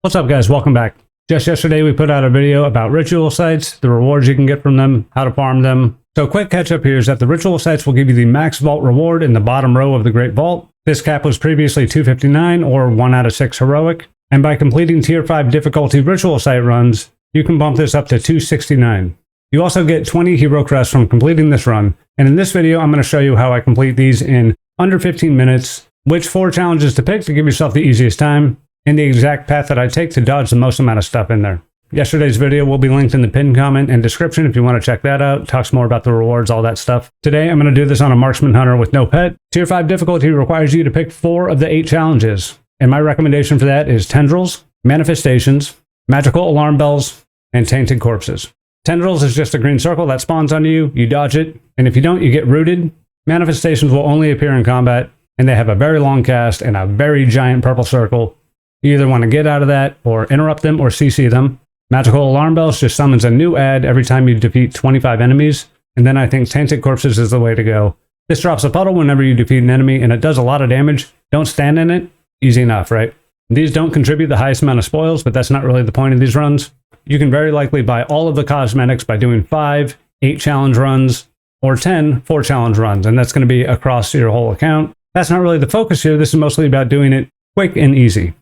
What's up, guys? Welcome back. Just yesterday we put out a video about ritual sites, the rewards you can get from them, how to farm them. So quick catch up here is that the ritual sites will give you the max vault reward in the bottom row of the Great Vault. This cap was previously 259 or 1 out of 6 heroic, and by completing tier 5 difficulty ritual site runs, you can bump this up to 269. You also get 20 Hero Crests from completing this run, and in this video I'm going to show you how I complete these in under 15 minutes, which 4 challenges to pick to give yourself the easiest time, and the exact path that I take to dodge the most amount of stuff in there. Yesterday's video will be linked in the pinned comment and description if you want to check that out. It talks more about the rewards, all that stuff. Today, I'm going to do this on a marksman hunter with no pet. Tier 5 difficulty requires you to pick 4 of the 8 challenges, and my recommendation for that is Tendrils, Manifestations, Magical Alarm Bells, and Tainted Corpses. Tendrils is just a green circle that spawns on you, you dodge it, and if you don't, you get rooted. Manifestations will only appear in combat, and they have a very long cast and a very giant purple circle. You either want to get out of that, or interrupt them, or CC them. Magical Alarm Bells just summons a new ad every time you defeat 25 enemies, and then I think Tainted Corpses is the way to go. This drops a puddle whenever you defeat an enemy, and it does a lot of damage. Don't stand in it. Easy enough, right? These don't contribute the highest amount of spoils, but that's not really the point of these runs. You can very likely buy all of the cosmetics by doing 5, 8 challenge runs, or 10, 4 challenge runs, and that's going to be across your whole account. That's not really the focus here. This is mostly about doing it quick and easy.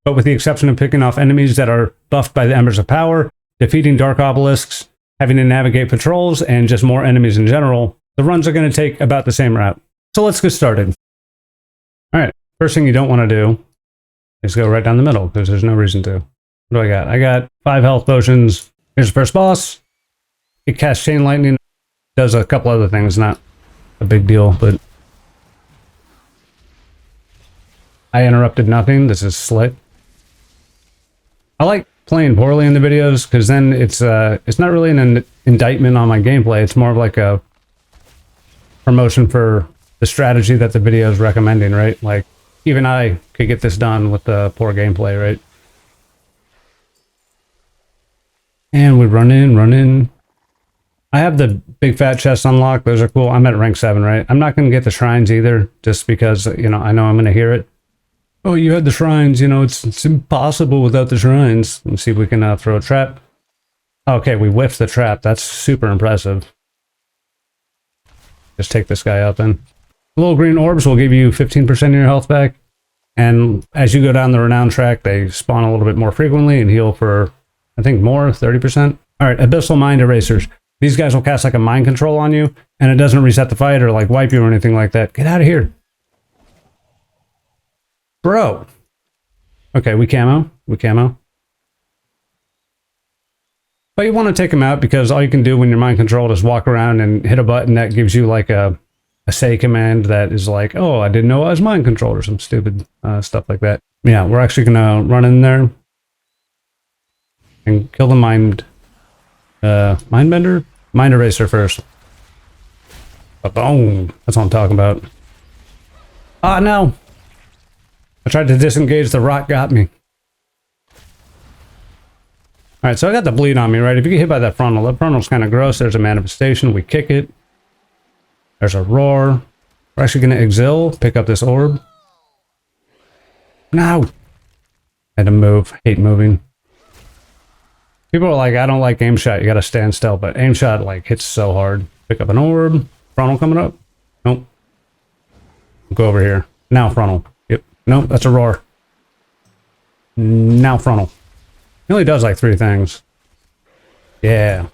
But with the exception of picking off enemies that are buffed by the Embers of Power, defeating Dark Obelisks, having to navigate patrols, and just more enemies in general, the runs are going to take about the same route. So let's get started. Alright, first thing you don't want to do is go right down the middle, because there's no reason to. What do I got? I got 5 health potions. Here's the first boss. It casts Chain Lightning, does a couple other things, not a big deal, but I interrupted nothing. This is slick. I like playing poorly in the videos because then it's not really an indictment on my gameplay. It's more of like a promotion for the strategy that the video is recommending, right? Like, even I could get this done with the poor gameplay, right? And we run in. I have the big fat chests unlocked. Those are cool. I'm at rank 7, right? I'm not going to get the shrines either, just because, you know, I know I'm going to hear it. Oh, you had the shrines, you know, it's impossible without the shrines. Let's see if we can throw a trap. Okay, we whiffed the trap. That's super impressive. Just take this guy out then. The little green orbs will give you 15% of your health back. And as you go down the renown track, they spawn a little bit more frequently and heal for, I think, more, 30%. All right, Abyssal Mind Erasers. These guys will cast like a mind control on you, and it doesn't reset the fight or like wipe you or anything like that. Get out of here. Bro. Okay, we camo. But you want to take them out because all you can do when you're mind controlled is walk around and hit a button that gives you like a say command that is like, oh, I didn't know I was mind controlled or some stupid stuff like that. Yeah, we're actually going to run in there and kill the mind bender? Mind eraser first. Boom. That's what I'm talking about. Ah, no. I tried to disengage, the rock got me. Alright, so I got the bleed on me, right? If you get hit by that frontal's kind of gross. There's a manifestation, we kick it. There's a roar. We're actually going to exil, pick up this orb. No! Had to move, hate moving. People are like, I don't like aim shot, you gotta stand still, but aim shot like hits so hard. Pick up an orb, frontal coming up. Nope. Go over here. Now frontal. Yep. Nope, that's a roar. Now frontal. He only does like 3 things. Yeah.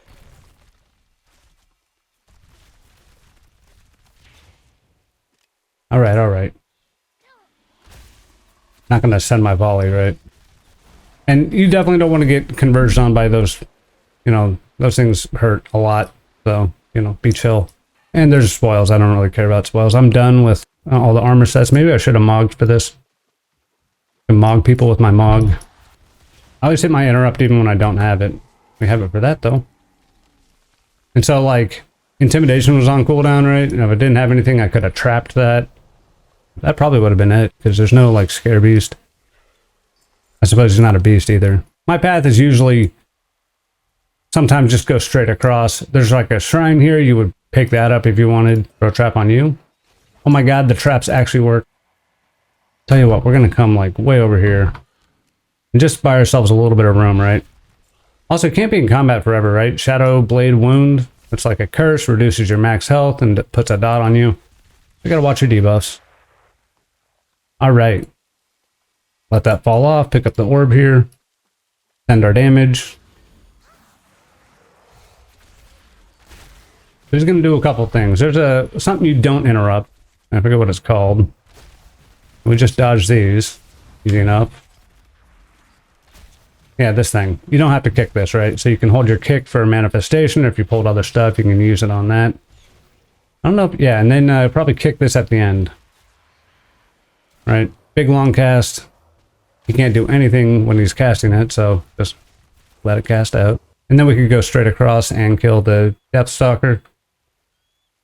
Alright. Not gonna send my volley, right? And you definitely don't want to get converged on by those, you know, those things hurt a lot. So, you know, be chill. And there's spoils. I don't really care about spoils. I'm done with all the armor sets. Maybe I should have mogged for this. I can mog people with my mog. I always hit my interrupt even when I don't have it. We have it for that though. And so like, intimidation was on cooldown, right? And if I didn't have anything, I could have trapped that. That probably would have been it, because there's no like scare beast. I suppose he's not a beast either. My path is usually sometimes just go straight across. There's like a shrine here. You would pick that up if you wanted. Throw a trap on you. Oh my god, the traps actually work. Tell you what, we're going to come like way over here. And just buy ourselves a little bit of room, right? Also, can't be in combat forever, right? Shadow Blade Wound. It's like a curse, reduces your max health and puts a dot on you. You gotta watch your debuffs. Alright. Let that fall off, pick up the orb here. Send our damage. He's gonna do a couple things. There's something you don't interrupt. I forget what it's called. We just dodge these. Easy enough. Yeah, this thing. You don't have to kick this, right? So you can hold your kick for manifestation. If you pulled other stuff, you can use it on that. I don't know if, yeah, and then probably kick this at the end. Right? Big long cast. He can't do anything when he's casting it, so just let it cast out. And then we could go straight across and kill the Deathstalker.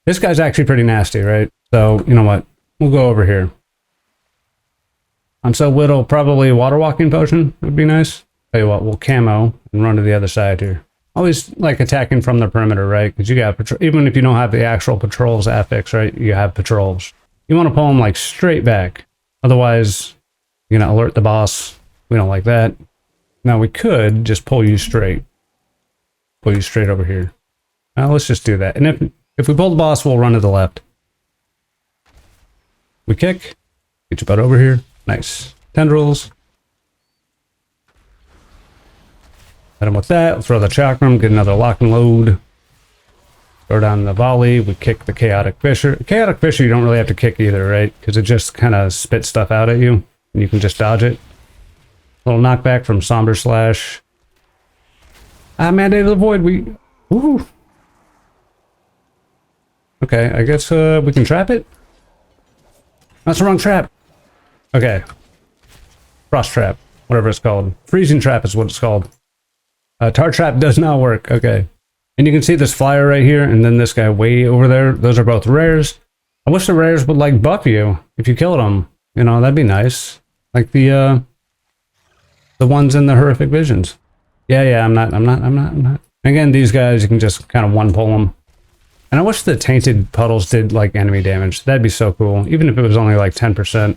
This guy's actually pretty nasty, right? So, you know what? We'll go over here. So Whittle, probably Water Walking Potion would be nice. Tell you what, we'll camo and run to the other side here. Always like attacking from the perimeter, right? Because you got even if you don't have the actual patrols affix, right? You have patrols. You want to pull them like straight back. Otherwise, you're gonna alert the boss. We don't like that. Now we could just pull you straight. Pull you straight over here. Now let's just do that. And if we pull the boss, we'll run to the left. We kick. Get your butt over here. Nice. Tendrils. Hit him with that. We'll throw the chakram, get another lock and load. Throw down the volley. We kick the Chaotic Fisher. Chaotic Fisher you don't really have to kick either, right? Because it just kind of spits stuff out at you. And you can just dodge it. Little knockback from Somber Slash. Mandate of the Void. Ooh. Okay, I guess we can trap it? That's the wrong trap. Okay. Frost Trap. Whatever it's called. Freezing Trap is what it's called. Tar Trap does not work. Okay. And you can see this flyer right here, and then this guy way over there. Those are both rares. I wish the rares would, like, buff you if you killed them. You know, that'd be nice. Like the ones in the Horrific Visions. Yeah, I'm not. Again, these guys, you can just kind of one-pull them. And I wish the Tainted Puddles did, like, enemy damage. That'd be so cool. Even if it was only, like, 10%.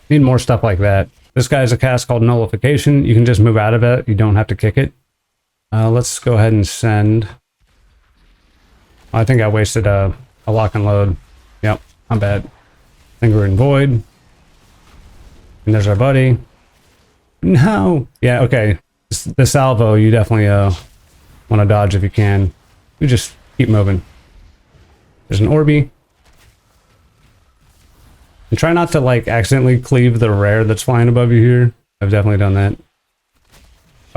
Need more stuff like that. This guy's a cast called Nullification. You can just move out of it. You don't have to kick it. Let's go ahead and send. I think I wasted a lock and load. Yep, I'm bad. Lingering Void. And there's our buddy. No! Yeah, okay. The salvo, you definitely want to dodge if you can. You just keep moving. There's an Orby. And try not to, like, accidentally cleave the rare that's flying above you here. I've definitely done that.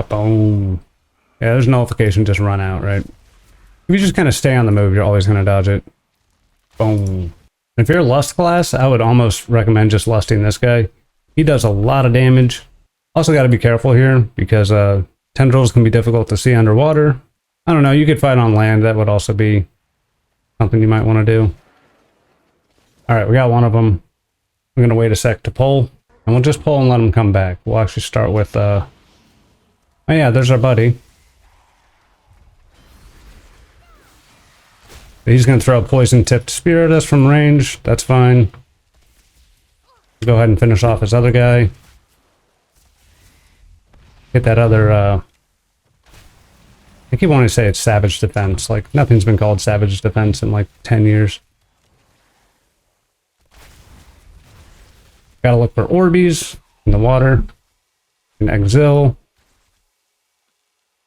Boom. Yeah, there's nullification, just run out, right? If you just kind of stay on the move, you're always going to dodge it. Boom. If you're a Lust class, I would almost recommend just lusting this guy. He does a lot of damage. Also got to be careful here, because tendrils can be difficult to see underwater. I don't know, you could fight on land. That would also be something you might want to do. Alright, we got one of them. I'm going to wait a sec to pull. And we'll just pull and let him come back. We'll actually start with... Oh yeah, there's our buddy. He's going to throw a poison-tipped spear at us from range. That's fine. Go ahead and finish off this other guy. Hit that other... I keep wanting to say it's Savage Defense. Like, nothing's been called Savage Defense in like 10 years. Gotta look for Orbeez in the water. An Exil.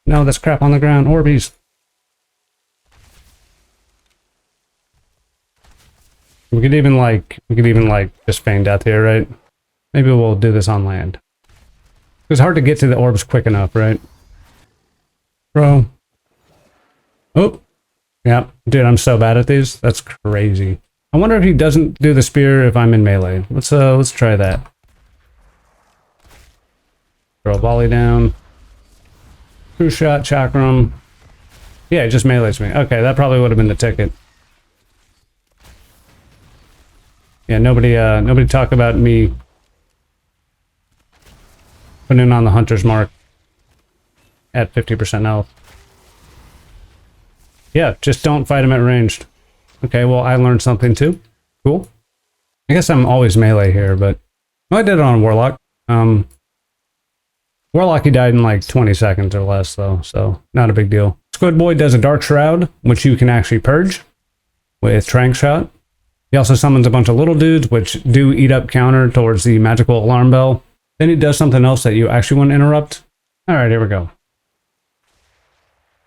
No, that's crap on the ground. Orbeez. We could even like just feign death here, right? Maybe we'll do this on land. It's hard to get to the orbs quick enough, right? Bro. Oh. Yeah. Dude, I'm so bad at these. That's crazy. I wonder if he doesn't do the spear if I'm in melee. Let's try that. Throw a volley down. True shot, chakram. Yeah, it just melees me. Okay, that probably would have been the ticket. Yeah, nobody talk about me putting in on the hunter's mark at 50% health. Yeah, just don't fight him at ranged. Okay, well, I learned something too. Cool. I guess I'm always melee here, but... Oh, I did it on Warlock. Warlock, he died in like 20 seconds or less, though, so not a big deal. Squid Boy does a Dark Shroud, which you can actually purge with Trank Shot. He also summons a bunch of little dudes, which do eat up counter towards the magical alarm bell. Then he does something else that you actually want to interrupt. All right, here we go.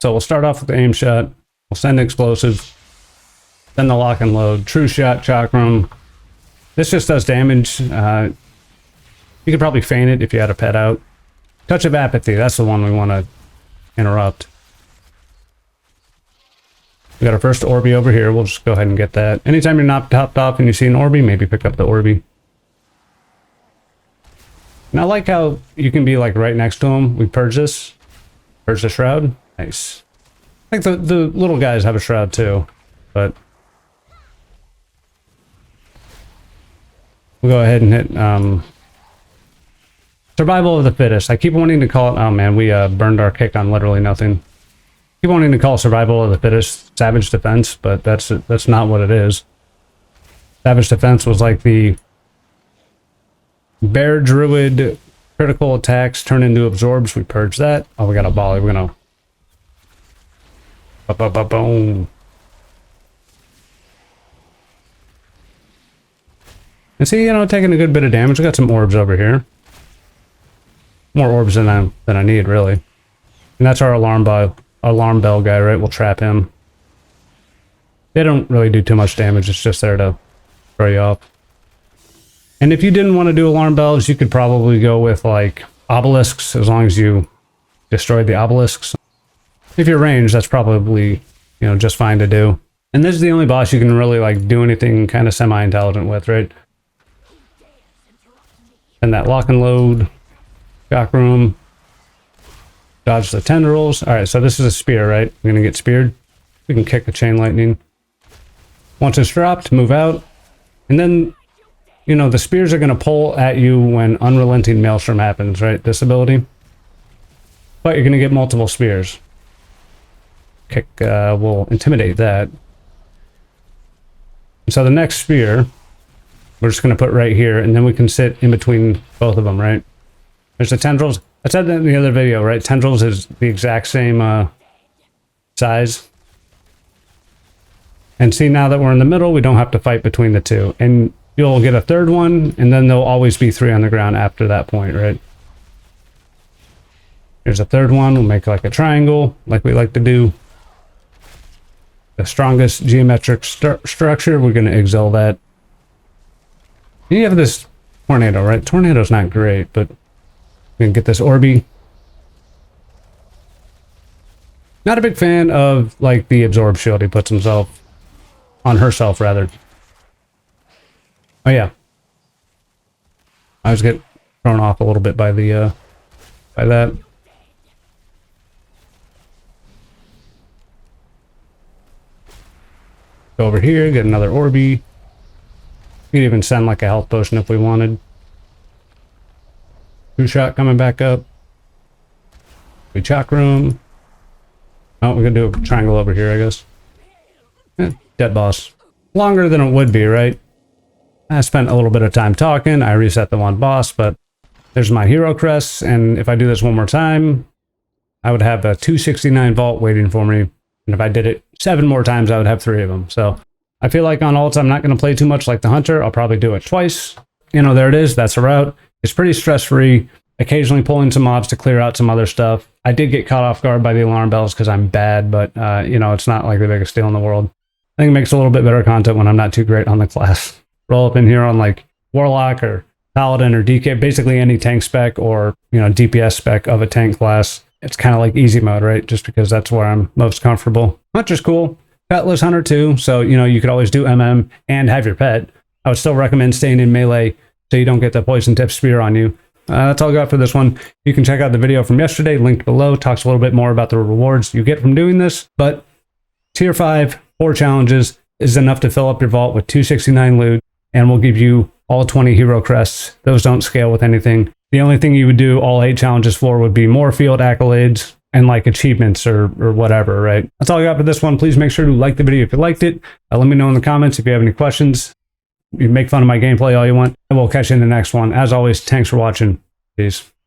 So we'll start off with the aim shot. We'll send explosive. Then the lock and load. True shot, chakram. This just does damage. You could probably feign it if you had a pet out. Touch of Apathy, that's the one we want to interrupt. We got our first Orby over here. We'll just go ahead and get that. Anytime you're not topped off and you see an Orby, maybe pick up the Orby. And I like how you can be like right next to him. We purge this. Purge the Shroud. Nice. I think the little guys have a Shroud too, but we'll go ahead and hit Survival of the Fittest. I keep wanting to call it, oh man, we burned our kick on literally nothing. Keep wanting to call Survival of the Fittest Savage Defense, but that's not what it is. Savage Defense was like the Bear Druid critical attacks turn into absorbs. We purge that. Oh, we got a volley. We're gonna boom. And see, you know, taking a good bit of damage. We got some orbs over here. More orbs than I need, really. And that's our alarm bell guy, right? We'll trap him. They don't really do too much damage. It's just there to throw you off. And if you didn't want to do alarm bells, you could probably go with like obelisks, as long as you destroyed the obelisks. If you're ranged, that's probably, you know, just fine to do. And this is the only boss you can really like do anything kind of semi-intelligent with, right? And that lock and load. Shock room. Dodge the tendrils. Alright, so this is a spear, right? We're gonna get speared. We can kick the chain lightning. Once it's dropped, move out. And then, you know, the spears are gonna pull at you when Unrelenting Maelstrom happens, right? This ability. But you're gonna get multiple spears. Kick will intimidate that. And so the next spear, we're just gonna put right here, and then we can sit in between both of them, right? There's the tendrils. I said that in the other video, right? Tendrils is the exact same size. And see, now that we're in the middle, we don't have to fight between the two. And you'll get a third one, and then there'll always be 3 on the ground after that point, right? Here's a third one. We'll make like a triangle, like we like to do. The strongest geometric structure, we're going to exile that. And you have this tornado, right? Tornado's not great, but we can get this Orby. Not a big fan of like the absorb shield he puts himself on, herself rather. Oh yeah, I was getting thrown off a little bit by the by that. Go over here, get another Orby. We could even send like a health potion if we wanted. 2-shot coming back up. We chalk room. Oh, we're gonna do a triangle over here, I guess. Dead boss. Longer than it would be, right? I spent a little bit of time talking. I reset the one boss, but there's my Hero Crests, and if I do this one more time, I would have a 269 vault waiting for me. And if I did it 7 more times, I would have 3 of them. So I feel like on ults, I'm not going to play too much like the Hunter. I'll probably do it twice. You know, there it is. That's a route. It's pretty stress-free. Occasionally pulling some mobs to clear out some other stuff. I did get caught off guard by the alarm bells because I'm bad, but, you know, it's not like the biggest deal in the world. I think it makes a little bit better content when I'm not too great on the class. Roll up in here on, like, Warlock or Paladin or DK, basically any tank spec or, you know, DPS spec of a tank class. It's kind of like easy mode, right? Just because that's where I'm most comfortable. Hunter's cool. Petless Hunter too, so, you know, you could always do MM and have your pet. I would still recommend staying in melee so you don't get the poison tip spear on you. That's all I got for this one. You can check out the video from yesterday, linked below. Talks a little bit more about the rewards you get from doing this. But tier 5, 4 challenges is enough to fill up your vault with 269 loot, and we'll give you all 20 Hero Crests. Those don't scale with anything. The only thing you would do all 8 challenges for would be more field accolades and like achievements or whatever, right? That's all I got for this one. Please make sure to like the video if you liked it. Let me know in the comments if you have any questions. You make fun of my gameplay all you want, and we'll catch you in the next one. As always, thanks for watching. Peace.